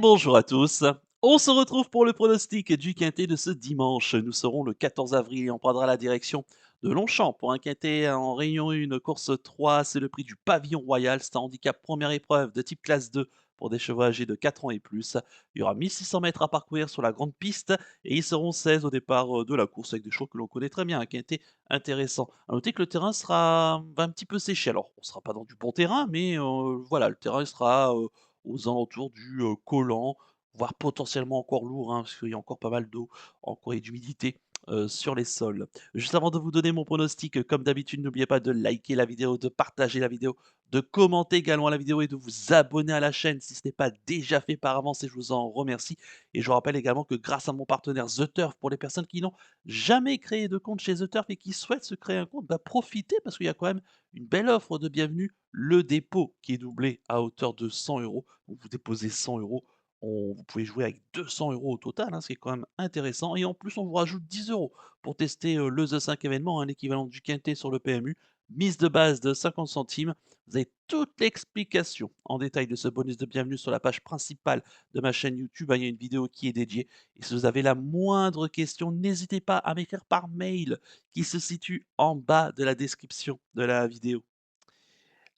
Bonjour à tous. On se retrouve pour le pronostic du quintet de ce dimanche. Nous serons le 14 avril et on prendra la direction de Longchamp pour un quintet en Réunion 1, course 3. C'est le prix du Pavillon Royal. C'est un handicap première épreuve de type classe 2 pour des chevaux âgés de 4 ans et plus. Il y aura 1600 mètres à parcourir sur la grande piste et ils seront 16 au départ de la course avec des chevaux que l'on connaît très bien. Un quintet intéressant. À noter que le terrain va un petit peu sécher. Alors, on ne sera pas dans du bon terrain, mais voilà, le terrain il sera aux alentours du collant, voire potentiellement encore lourd, hein, parce qu'il y a encore pas mal d'eau encore et d'humidité sur les sols. Juste avant de vous donner mon pronostic, comme d'habitude, n'oubliez pas de liker la vidéo, de partager la vidéo, de commenter également la vidéo et de vous abonner à la chaîne si ce n'est pas déjà fait par avance et je vous en remercie. Et je vous rappelle également que grâce à mon partenaire The Turf, pour les personnes qui n'ont jamais créé de compte chez The Turf et qui souhaitent se créer un compte, bah profitez parce qu'il y a quand même une belle offre de bienvenue, le dépôt qui est doublé à hauteur de 100 euros. Donc vous déposez 100 euros, vous pouvez jouer avec 200 euros au total, hein, ce qui est quand même intéressant. Et en plus, on vous rajoute 10 euros pour tester le The 5 événement, un équivalent du quintet sur le PMU. Mise de base de 50 centimes. Vous avez toute l'explication en détail de ce bonus de bienvenue sur la page principale de ma chaîne YouTube. Il y a une vidéo qui est dédiée. Et si vous avez la moindre question, n'hésitez pas à m'écrire par mail qui se situe en bas de la description de la vidéo.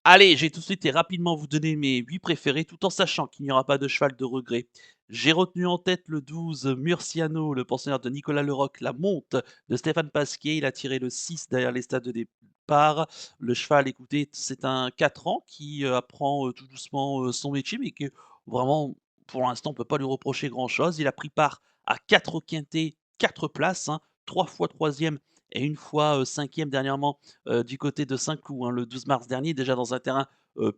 Allez, je vais tout de suite et rapidement vous donner mes 8 préférés, tout en sachant qu'il n'y aura pas de cheval de regret. J'ai retenu en tête le 12 Murciano, le pensionnaire de Nicolas Leroc, la monte de Stéphane Pasquier. Il a tiré le 6 derrière les stades de départ. Le cheval, écoutez, c'est un 4 ans qui apprend tout doucement son métier, mais que vraiment, pour l'instant, on ne peut pas lui reprocher grand-chose. Il a pris part à 4 quintés, 4 places, hein, 3 fois troisième et une fois 5e dernièrement du côté de Saint-Cloud, hein, le 12 mars dernier, déjà dans un terrain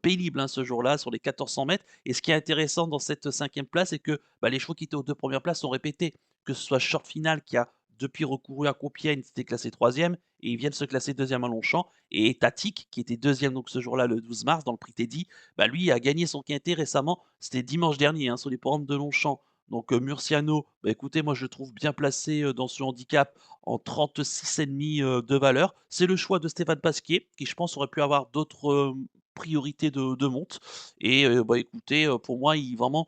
pénible, hein, ce jour-là, sur les 1400 mètres. Et ce qui est intéressant dans cette 5e place, c'est que bah, les chevaux qui étaient aux deux premières places sont répétés, que ce soit Short Final qui a depuis recouru à Compiègne, c'était classé troisième, et ils viennent se classer deuxième à Longchamp. Et Tatic, qui était deuxième donc ce jour-là, le 12 mars, dans le prix Teddy, bah, lui a gagné son quintet récemment, c'était dimanche dernier, hein, sur les programmes de Longchamp. Donc Murciano, bah, écoutez, moi je le trouve bien placé dans ce handicap en 36,5 de valeur. C'est le choix de Stéphane Pasquier, qui je pense aurait pu avoir d'autres priorités de monte. Et bah, écoutez, pour moi, il vraiment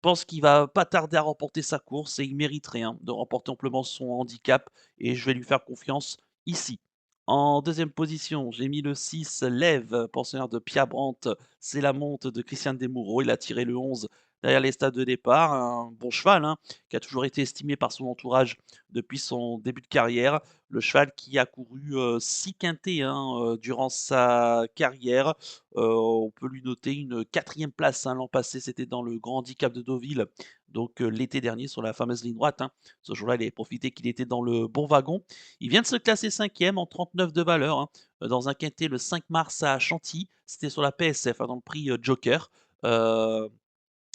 pense qu'il va pas tarder à remporter sa course et il mériterait, hein, de remporter amplement son handicap et je vais lui faire confiance ici. En deuxième position, j'ai mis le 6 Lève, pensionnaire de Pia Brandt. C'est la monte de Christian Desmoureaux. Il a tiré le 11 derrière les stades de départ. Un bon cheval, hein, qui a toujours été estimé par son entourage depuis son début de carrière. Le cheval qui a couru 6 quintés, hein, durant sa carrière. On peut lui noter une quatrième place, hein, l'an passé, c'était dans le Grand Handicap de Deauville, donc l'été dernier sur la fameuse ligne droite, hein. Ce jour-là, il avait profité qu'il était dans le bon wagon. Il vient de se classer 5e en 39 de valeur, hein, dans un quintet le 5 mars à Chantilly. C'était sur la PSF, hein, dans le prix, Joker. Heu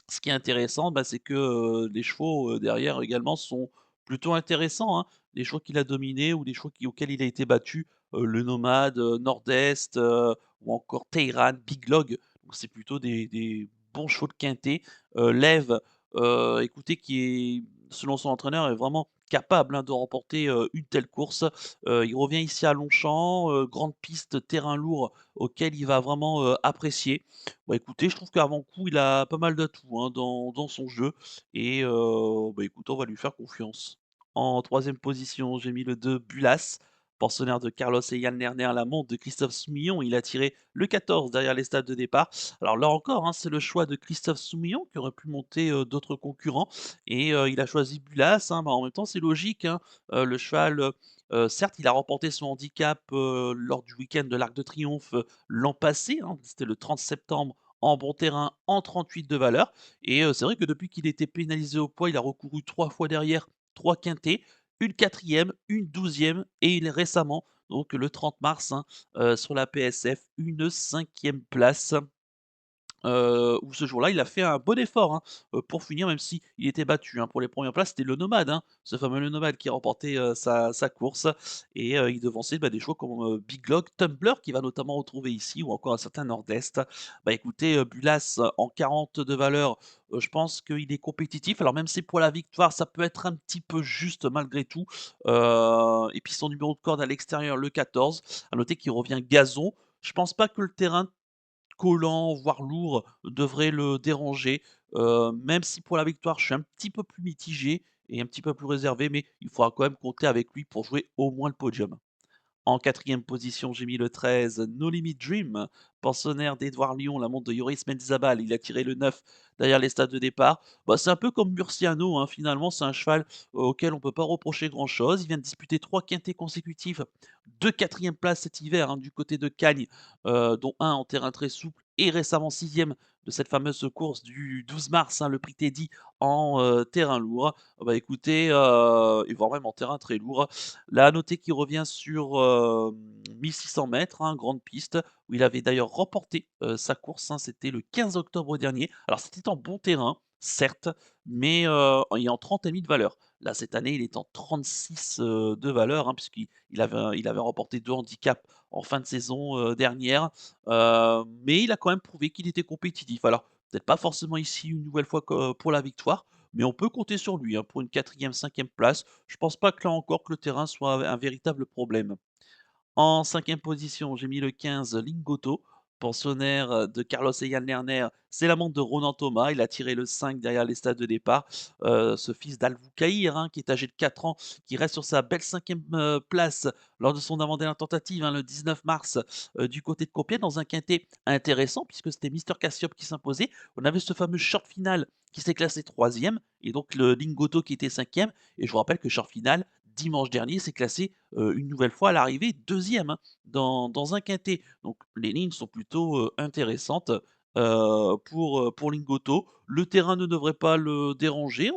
Ce qui est intéressant, bah, c'est que, les chevaux, derrière également sont plutôt intéressants, hein. Les chevaux qu'il a dominés ou les chevaux auxquels il a été battu, le Nomade, Nord-Est, ou encore Teiran, Big Log. Donc c'est plutôt des bons chevaux de quintet. Lève, écoutez, qui est, selon son entraîneur, est vraiment capable, hein, de remporter, une telle course. Il revient ici à Longchamp, grande piste, terrain lourd auquel il va vraiment, apprécier. Bah, écoutez, je trouve qu'avant coup, il a pas mal d'atouts, hein, dans son jeu et bah, écoute, on va lui faire confiance. En troisième position, j'ai mis le 2 Bulas, pensionnaire de Carlos et Yann Lerner, la montre de Christophe Soumillon. Il a tiré le 14 derrière les stades de départ. Alors là encore, hein, c'est le choix de Christophe Soumillon qui aurait pu monter, d'autres concurrents et il a choisi Bulas, hein. Bah, en même temps, c'est logique, hein, le cheval, certes, il a remporté son handicap, lors du week-end de l'Arc de Triomphe, l'an passé, hein, c'était le 30 septembre en bon terrain, en 38 de valeur et c'est vrai que depuis qu'il était pénalisé au poids, il a recouru 3 fois derrière, 3 quintés, une quatrième, une douzième et il est récemment, donc le 30 mars, hein, sur la PSF, une cinquième place. Où ce jour-là, il a fait un bon effort, hein, pour finir, même si il était battu, hein, pour les premières places. C'était le Nomade, hein, ce fameux Le Nomade qui a remporté, sa course et il devançait, bah, des chevaux comme, Big Log, Tumbler qui va notamment retrouver ici ou encore un certain Nord-Est. Bah, écoutez, Bulas en 40 de valeur, je pense qu'il est compétitif. Alors même si pour la victoire, ça peut être un petit peu juste malgré tout, et puis son numéro de corde à l'extérieur, le 14. À noter qu'il revient gazon. Je pense pas que le terrain collant, voire lourd, devrait le déranger. Même si pour la victoire, je suis un petit peu plus mitigé et un petit peu plus réservé, mais il faudra quand même compter avec lui pour jouer au moins le podium. En quatrième position, j'ai mis le 13, No Limit Dream, pensionnaire d'Edouard Lyon, la montre de Yoris Mendizabal. Il a tiré le 9 derrière les stades de départ. Bah, c'est un peu comme Murciano, hein, finalement, c'est un cheval auquel on ne peut pas reprocher grand-chose. Il vient de disputer 3 quintés consécutifs, 2 quatrièmes places cet hiver hein, du côté de Cagnes, dont un en terrain très souple et récemment sixième de cette fameuse course du 12 mars, hein, le prix Teddy en terrain lourd. Bah écoutez, et voire même en terrain très lourd. Là, à noter qu'il revient sur, 1 600 m, hein, grande piste, où il avait d'ailleurs remporté, sa course, hein, c'était le 15 octobre dernier. Alors c'était en bon terrain, certes, mais, et en 30 et demi de valeur. Là, cette année, il est en 36, de valeur, hein, puisqu'il avait remporté 2 handicaps en fin de saison, dernière, mais il a quand même prouvé qu'il était compétitif. Alors, peut-être pas forcément ici une nouvelle fois pour la victoire, mais on peut compter sur lui, hein, pour une quatrième, cinquième place. Je pense pas que là encore que le terrain soit un véritable problème. En cinquième position, j'ai mis le 15 Lingotto, pensionnaire, de Carlos Eyan Lerner. C'est l'amant de Ronan Thomas. Il a tiré le 5 derrière les stades de départ. Ce fils d'Al-Boucaïr, hein, qui est âgé de 4 ans, qui reste sur sa belle cinquième place lors de son avant-dernière tentative, hein, le 19 mars, du côté de Compiègne, dans un quintet intéressant, puisque c'était Mister Cassiop qui s'imposait. On avait ce fameux short final qui s'est classé troisième, et donc le Lingotto qui était cinquième. Et je vous rappelle que short final, dimanche dernier, s'est classé une nouvelle fois à l'arrivée deuxième, hein, dans un quintet. Donc les lignes sont plutôt, intéressantes, pour Lingotto. Le terrain ne devrait pas le déranger.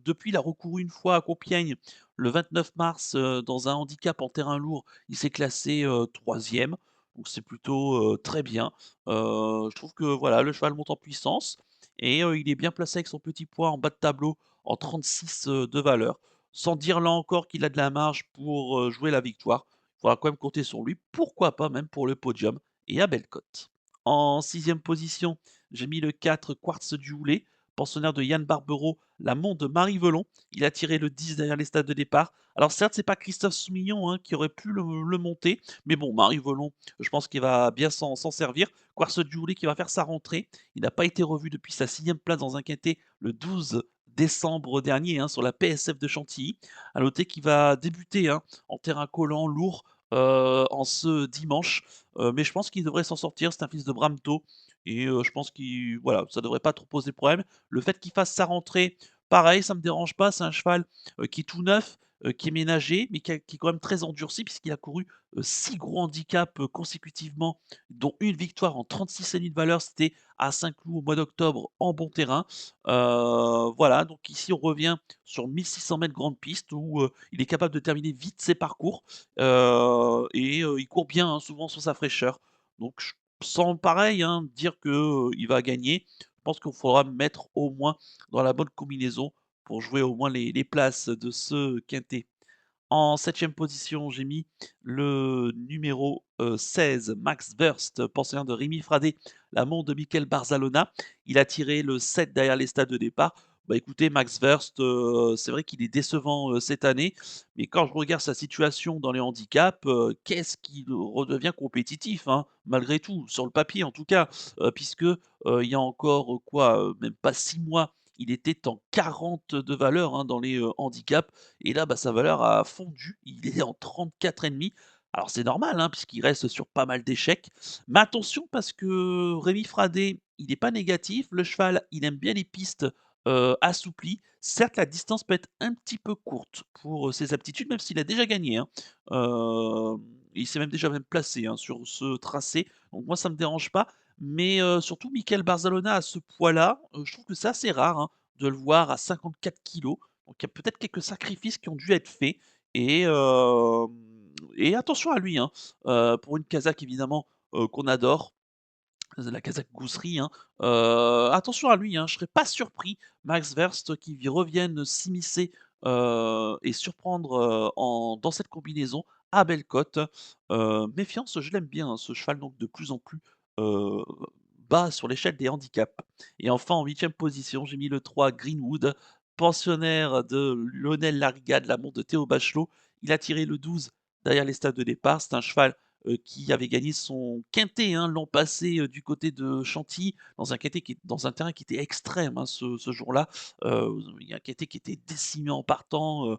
Depuis, il a recouru une fois à Compiègne le 29 mars, dans un handicap en terrain lourd. Il s'est classé, 3e, donc c'est plutôt, très bien. Je trouve que voilà, le cheval monte en puissance et il est bien placé avec son petit poids en bas de tableau en 36, de valeur. Sans dire là encore qu'il a de la marge pour, jouer la victoire. Il faudra quand même compter sur lui, pourquoi pas même pour le podium et à belle cote. En sixième position, j'ai mis le 4 Quartz du Houlet, pensionnaire de Yann Barbero, l'amont de Marie Velon. Il a tiré le 10 derrière les stades de départ. Alors certes, c'est pas Christophe Soumillon hein, qui aurait pu le monter, mais bon, Marie Velon, je pense qu'il va bien s'en servir. Quartz du Houlet qui va faire sa rentrée. Il n'a pas été revu depuis sa sixième place dans un quintet le 12 décembre dernier hein, sur la PSF de Chantilly. À noter qu'il va débuter hein, en terrain collant, lourd, en ce dimanche. Mais je pense qu'il devrait s'en sortir. C'est un fils de Bramto. Et je pense qu'il voilà, ça devrait pas trop poser problème. Le fait qu'il fasse sa rentrée, pareil, ça me dérange pas. C'est un cheval qui est tout neuf, qui est ménagé, mais qui est quand même très endurci, puisqu'il a couru 6 gros handicaps consécutivement, dont une victoire en 36 et demi de valeur. C'était à Saint-Cloud au mois d'octobre en bon terrain. Voilà, donc ici on revient sur 1 600 m grande piste où, il est capable de terminer vite ses parcours, et il court bien, hein, souvent sur sa fraîcheur. Donc je sans pareil, hein, dire que, il va gagner, je pense qu'il faudra me mettre au moins dans la bonne combinaison pour jouer au moins les places de ce quintet. En septième position, j'ai mis le numéro, 16, Max Verst, pensionnaire de Rémi Fradet, l'amant de Mikel Barzalona. Il a tiré le 7 derrière les stades de départ. Bah, écoutez, Max Verst, c'est vrai qu'il est décevant, cette année, mais quand je regarde sa situation dans les handicaps, qu'est-ce qu'il redevient compétitif, hein, malgré tout, sur le papier en tout cas, puisque, il y a encore, même pas 6 mois, il était en 40 de valeur, hein, dans les, handicaps et là, bah, sa valeur a fondu. Il est en 34,5. Alors c'est normal, hein, puisqu'il reste sur pas mal d'échecs. Mais attention parce que Rémi Fradet, il n'est pas négatif. Le cheval, il aime bien les pistes assouplies. Certes, la distance peut être un petit peu courte pour ses aptitudes, même s'il a déjà gagné, hein. Euh, il s'est même déjà même placé hein, sur ce tracé. Donc moi, ça ne me dérange pas. Mais surtout, Michael Barzalona à ce poids-là, je trouve que c'est assez rare hein, de le voir à 54 kilos. Donc il y a peut-être quelques sacrifices qui ont dû être faits et attention à lui, hein, pour une Kazakh évidemment, qu'on adore, la Kazakh Gousserie, hein, attention à lui, hein, je serais pas surpris, Max Verst qui revienne s'immiscer, et surprendre, dans cette combinaison à belle cote. Méfiance, je l'aime bien, hein, ce cheval donc de plus en plus, heu, bas sur l'échelle des handicaps. Et enfin en huitième position, j'ai mis le 3 Greenwood, pensionnaire de Lionel Larigade, l'amour de Théo Bachelot. Il a tiré le 12 derrière les stades de départ. C'est un cheval, qui avait gagné son quintet, hein, l'an passé, du côté de Chantilly, dans un quintet qui est dans un terrain qui était extrême, hein, ce jour-là. Il y a un quintet qui était décimé en partant,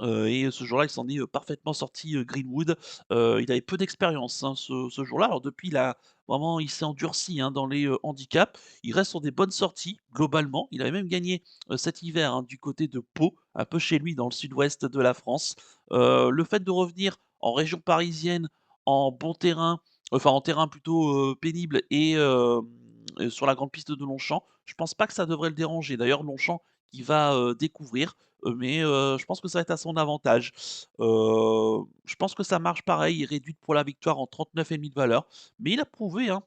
et ce jour-là, il s'en est, parfaitement sorti, Greenwood. Il avait peu d'expérience, hein, ce jour-là. Alors depuis, il s'est endurci, hein, dans les, handicaps. Il reste sur des bonnes sorties, globalement. Il avait même gagné, cet hiver, hein, du côté de Pau, un peu chez lui dans le sud-ouest de la France. Le fait de revenir en région parisienne, en bon terrain, enfin en terrain plutôt, pénible et sur la grande piste de Longchamp, je pense pas que ça devrait le déranger. D'ailleurs Longchamp qu'il va, découvrir, mais je pense que ça va être à son avantage. Je pense que ça marche pareil, réduite pour la victoire en 39,5 de valeur, mais il a prouvé, hein,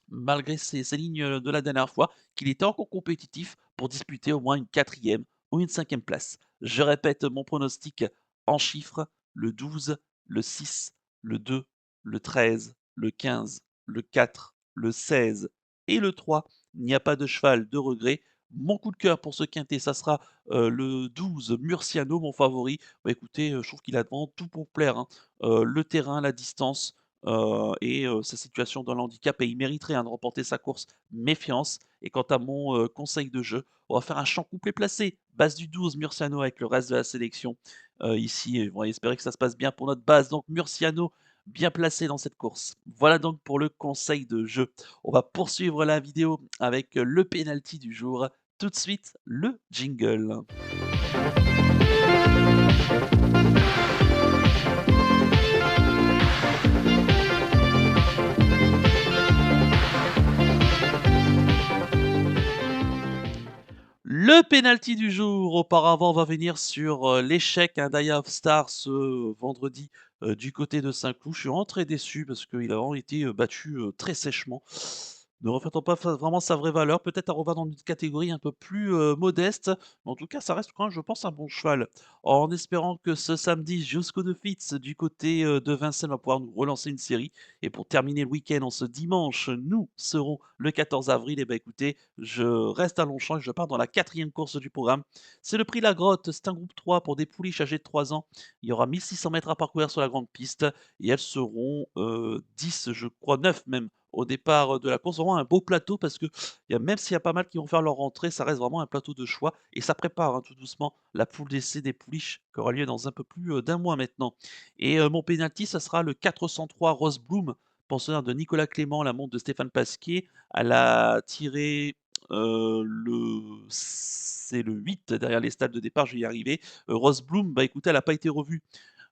malgré ses lignes, de la dernière fois, qu'il était encore compétitif pour disputer au moins une quatrième ou une cinquième place. Je répète mon pronostic en chiffres: le 12, le 6, le 2, le 13, le 15, le 4, le 16 et le 3. Il n'y a pas de cheval de regret. Mon coup de cœur pour ce quintet, ça sera, le 12 Murciano, mon favori. Bah, écoutez, je trouve qu'il a vraiment tout pour plaire, hein. Le terrain, la distance, sa situation dans le handicap et il mériterait, hein, de remporter sa course. Méfiance. Et quant à mon, conseil de jeu, on va faire un champ complet placé. Base du 12 Murciano avec le reste de la sélection, ici et on va espérer que ça se passe bien pour notre base. Donc Murciano bien placé dans cette course. Voilà donc pour le conseil de jeu. On va poursuivre la vidéo avec, le penalty du jour. Tout de suite, le jingle. Le penalty du jour, auparavant, on va venir sur, l'échec, hein, d'Aya of Star ce vendredi, du côté de Saint-Cloud. Je suis vraiment très déçu parce qu'il a vraiment été, battu, très sèchement, ne reflétant pas vraiment sa vraie valeur. Peut-être à revoir dans une catégorie un peu plus, modeste, mais en tout cas, ça reste quand même, je pense, un bon cheval. En espérant que ce samedi, Josco de Fitz du côté, de Vincennes va pouvoir nous relancer une série et pour terminer le week-end en ce dimanche, nous serons le 14 avril. Et bah, écoutez, je reste à Longchamp et je pars dans la quatrième course du programme. C'est le prix La Grotte, c'est un groupe 3 pour des pouliches âgées de 3 ans. Il y aura 1600 mètres à parcourir sur la grande piste et elles seront 10, je crois 9 même, au départ de la course. Vraiment un beau plateau parce que même s'il y a pas mal qui vont faire leur rentrée, ça reste vraiment un plateau de choix et ça prépare, hein, tout doucement la poule d'essai des pouliches qui aura lieu dans un peu plus d'un mois maintenant. Et mon penalty, ça sera le 403 Rose Bloom, pensionnaire de Nicolas Clément, la montre de Stéphane Pasquier. Elle a tiré, c'est le 8 derrière les stades de départ, je vais y arriver. Rose Bloom, bah, écoutez, elle a pas été revue,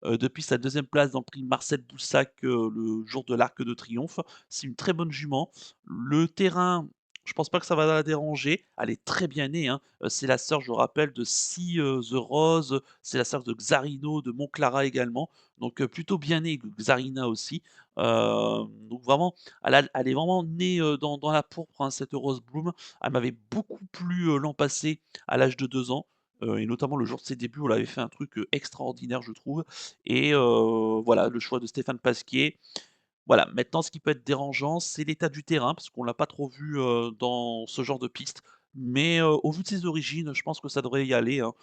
depuis sa deuxième place dans le prix Marcel Boussac, le jour de l'Arc de Triomphe. C'est une très bonne jument. Le terrain, je pense pas que ça va la déranger. Elle est très bien née, hein. C'est la sœur, je rappelle, de Si, The Rose, c'est la sœur de Xarino, de Monclara également. Donc, plutôt bien née, Xarina aussi. Donc vraiment, elle est vraiment née, dans la pourpre, hein, cette Rose Bloom. Elle m'avait beaucoup plu, l'an passé à l'âge de 2 ans, et notamment le jour de ses débuts, où elle avait fait un truc, extraordinaire, je trouve. Et voilà, le choix de Stéphane Pasquier. Voilà, maintenant ce qui peut être dérangeant, c'est l'état du terrain, parce qu'on l'a pas trop vu, dans ce genre de piste. Mais au vu de ses origines, je pense que ça devrait y aller, hein.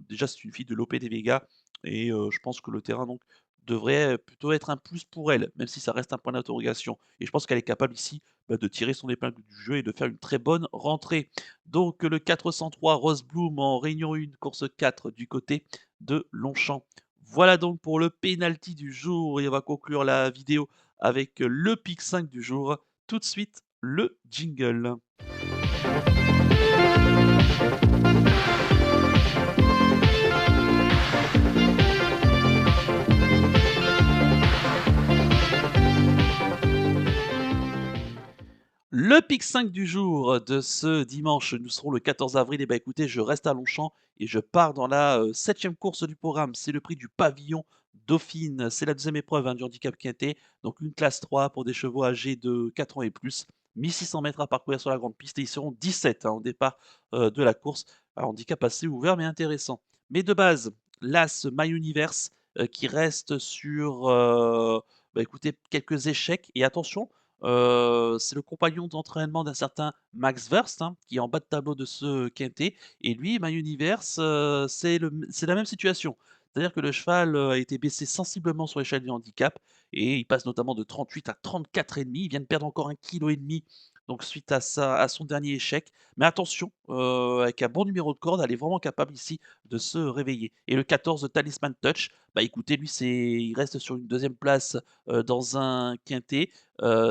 Déjà, c'est une fille de Lope de Vega et je pense que le terrain donc devrait plutôt être un plus pour elle, même si ça reste un point d'interrogation. Et je pense qu'elle est capable ici, bah, de tirer son épingle du jeu et de faire une très bonne rentrée. Donc le 403 Rose Bloom en Réunion 1, course 4 du côté de Longchamp. Voilà donc pour le penalty du jour et on va conclure la vidéo avec le pic 5 du jour. Tout de suite, le jingle. Le pic 5 du jour de ce dimanche, nous serons le 14 avril. Et bah écoutez, je reste à Longchamp et je pars dans la 7e course du programme. C'est le prix du pavillon Dauphine. C'est la deuxième épreuve, hein, du handicap quintet. Donc une classe 3 pour des chevaux âgés de 4 ans et plus. 1600 mètres à parcourir sur la grande piste et ils seront 17, hein, au départ de la course. Un handicap assez ouvert mais intéressant. Mais de base, l'As My Universe qui reste sur bah écoutez, quelques échecs. Et attention, c'est le compagnon d'entraînement d'un certain Max Verst, hein, qui est en bas de tableau de ce quintet et lui, My Universe, c'est la même situation. C'est-à-dire que le cheval, a été baissé sensiblement sur l'échelle du handicap et il passe notamment de 38 à 34,5. Il vient de perdre encore 1,5 kg, donc suite à son dernier échec. Mais attention, avec un bon numéro de corde, elle est vraiment capable ici de se réveiller. Et le 14 Talisman Touch, bah, écoutez, lui, il reste sur une deuxième place, dans un quintet.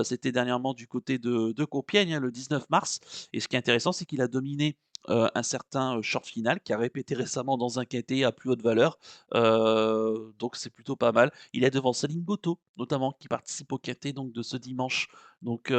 C'était dernièrement du côté de Compiègne, hein, le 19 mars. Et ce qui est intéressant, c'est qu'il a dominé, un certain, Short Final qui a répété récemment dans un quintet à plus haute valeur. Donc c'est plutôt pas mal. Il est devant Céline Goto, notamment, qui participe au quintet donc de ce dimanche. Donc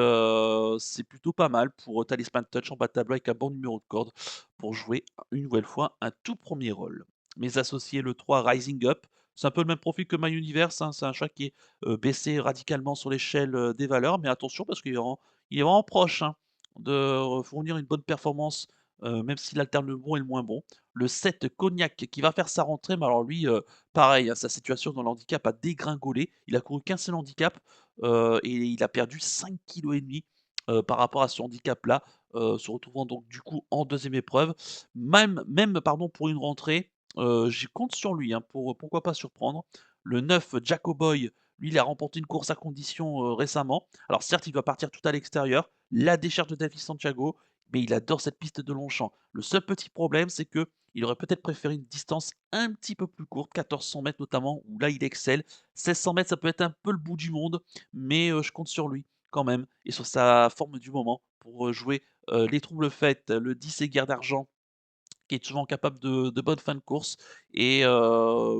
c'est plutôt pas mal pour, Talisman Touch en bas de tableau avec un bon numéro de corde pour jouer une nouvelle fois un tout premier rôle. Mes associés, le 3 Rising Up, c'est un peu le même profil que My Universe, hein. C'est un chat qui est, baissé radicalement sur l'échelle, des valeurs, mais attention parce qu'il est vraiment proche, hein, de fournir une bonne performance, même s'il alterne le bon et le moins bon. Le 7 Cognac qui va faire sa rentrée, mais alors lui, pareil, hein, sa situation dans le handicap a dégringolé. Il a couru qu'un seul handicap, et il a perdu 5,5 kg par rapport à ce handicap-là, se retrouvant donc du coup en deuxième épreuve. Même pardon, pour une rentrée, je compte sur lui, hein, pour, pourquoi pas surprendre. Le 9 Jacoboy, lui, il a remporté une course à condition, récemment. Alors certes, il doit partir tout à l'extérieur, la décharge de David Santiago, mais il adore cette piste de Longchamp. Le seul petit problème, c'est que il aurait peut-être préféré une distance un petit peu plus courte, 1400 mètres notamment, où là il excelle. 1600 mètres, ça peut être un peu le bout du monde, mais je compte sur lui quand même et sur sa forme du moment pour, jouer, les troubles fêtes, le 10 et Guerre d'argent qui est souvent capable de bonnes fins de course et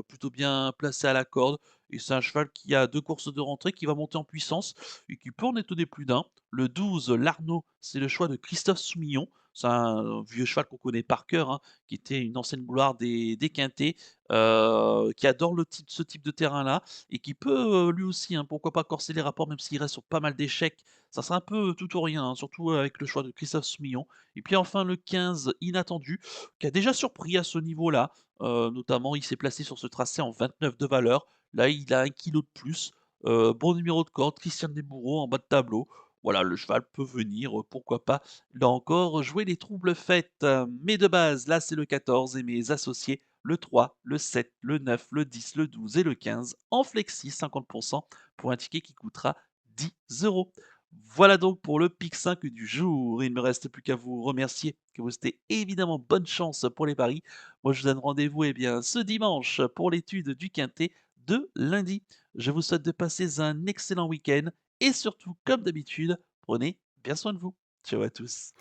plutôt bien placé à la corde et c'est un cheval qui a 2 courses de rentrée, qui va monter en puissance et qui peut en étonner plus d'un. Le 12, l'Arnaud, c'est le choix de Christophe Soumillon. C'est un vieux cheval qu'on connaît par cœur, hein, qui était une ancienne gloire des quintets, qui adore ce type de terrain-là et qui peut, lui aussi, hein, pourquoi pas corser les rapports même s'il reste sur pas mal d'échecs. Ça sera un peu tout ou rien, hein, surtout avec le choix de Christophe Soumillon et puis enfin le 15, Inattendu, qui a déjà surpris à ce niveau-là. Notamment, il s'est placé sur ce tracé en 29 de valeur. Là, il a 1 kg de plus. Bon numéro de corde, Christian Desbourreaux en bas de tableau. Voilà, le cheval peut venir, pourquoi pas, là encore, jouer les troubles fêtes. Mais de base, là, c'est le 14 et mes associés, le 3, le 7, le 9, le 10, le 12 et le 15 en flexi 50% pour un ticket qui coûtera 10 €. Voilà donc pour le pic 5 du jour. Il ne me reste plus qu'à vous remercier, que vous souhaiter évidemment bonne chance pour les paris. Moi, je vous donne rendez-vous eh bien, ce dimanche pour l'étude du quintet de lundi. Je vous souhaite de passer un excellent week-end et surtout, comme d'habitude, prenez bien soin de vous. Ciao à tous.